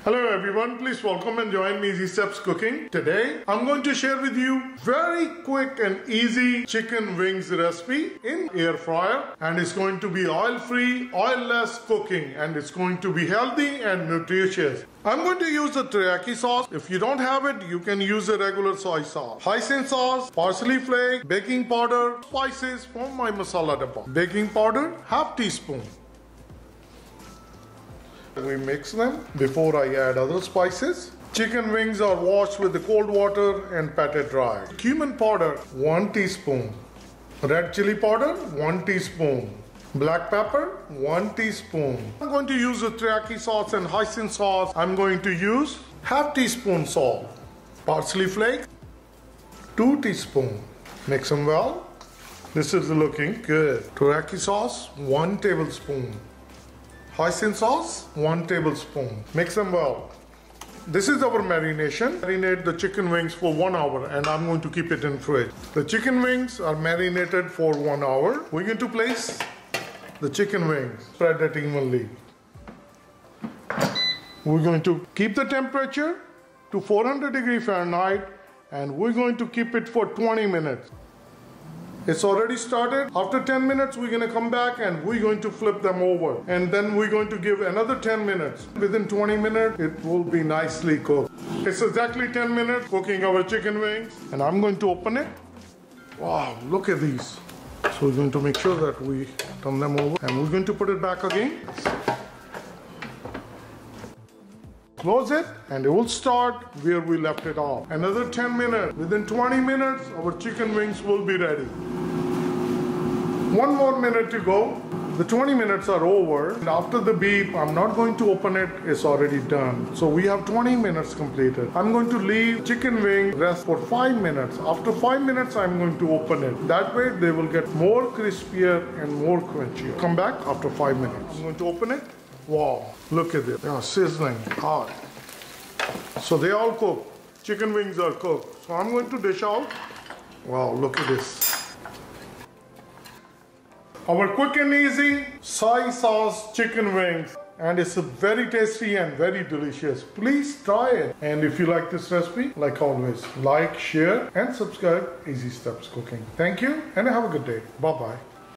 Hello everyone, please welcome and join me Easy Steps Cooking. Today I'm going to share with you very quick and easy chicken wings recipe in air fryer, and it's going to be oil-free, oil-less cooking, and it's going to be healthy and nutritious. I'm going to use the teriyaki sauce. If you don't have it, you can use a regular soy sauce. Hoisin sauce, parsley flake, baking powder, spices from my masala dabba. Baking powder, half teaspoon. We mix them before I add other spices. Chicken wings are washed with the cold water and patted dry. Cumin powder, 1 teaspoon. Red chili powder, 1 teaspoon. Black pepper, 1 teaspoon. I'm going to use the teriyaki sauce and hoisin sauce. I'm going to use half teaspoon salt. Parsley flake, 2 teaspoon. Mix them well. This is looking good. Teriyaki sauce, 1 tablespoon. Hoisin sauce, 1 tablespoon. Mix them well. This is our marination. Marinate the chicken wings for 1 hour, and I'm going to keep it in fridge. The chicken wings are marinated for 1 hour. We're going to place the chicken wings. Spread it evenly. We're going to keep the temperature to 400 degrees Fahrenheit, and we're going to keep it for 20 minutes. It's already started. After 10 minutes, we're going to come back and we're going to flip them over. And then we're going to give another 10 minutes. Within 20 minutes, it will be nicely cooked. It's exactly 10 minutes cooking our chicken wings. And I'm going to open it. Wow, look at these. So we're going to make sure that we turn them over. And we're going to put it back again. Close it, and it will start where we left it off. Another 10 minutes. Within 20 minutes, our chicken wings will be ready. 1 more minute to go. The 20 minutes are over. And after the beep, I'm not going to open it. It's already done. So we have 20 minutes completed. I'm going to leave chicken wing rest for 5 minutes. After 5 minutes, I'm going to open it. That way, they will get more crispier and more crunchier. Come back after 5 minutes. I'm going to open it. Wow, look at it. They are sizzling hot. So they all cooked. Chicken wings are cooked. So I'm going to dish out. Wow, look at this. Our quick and easy soy sauce chicken wings. And it's very tasty and very delicious. Please try it. And if you like this recipe, like always, like, share, and subscribe Easy Steps Cooking. Thank you and have a good day. Bye-bye.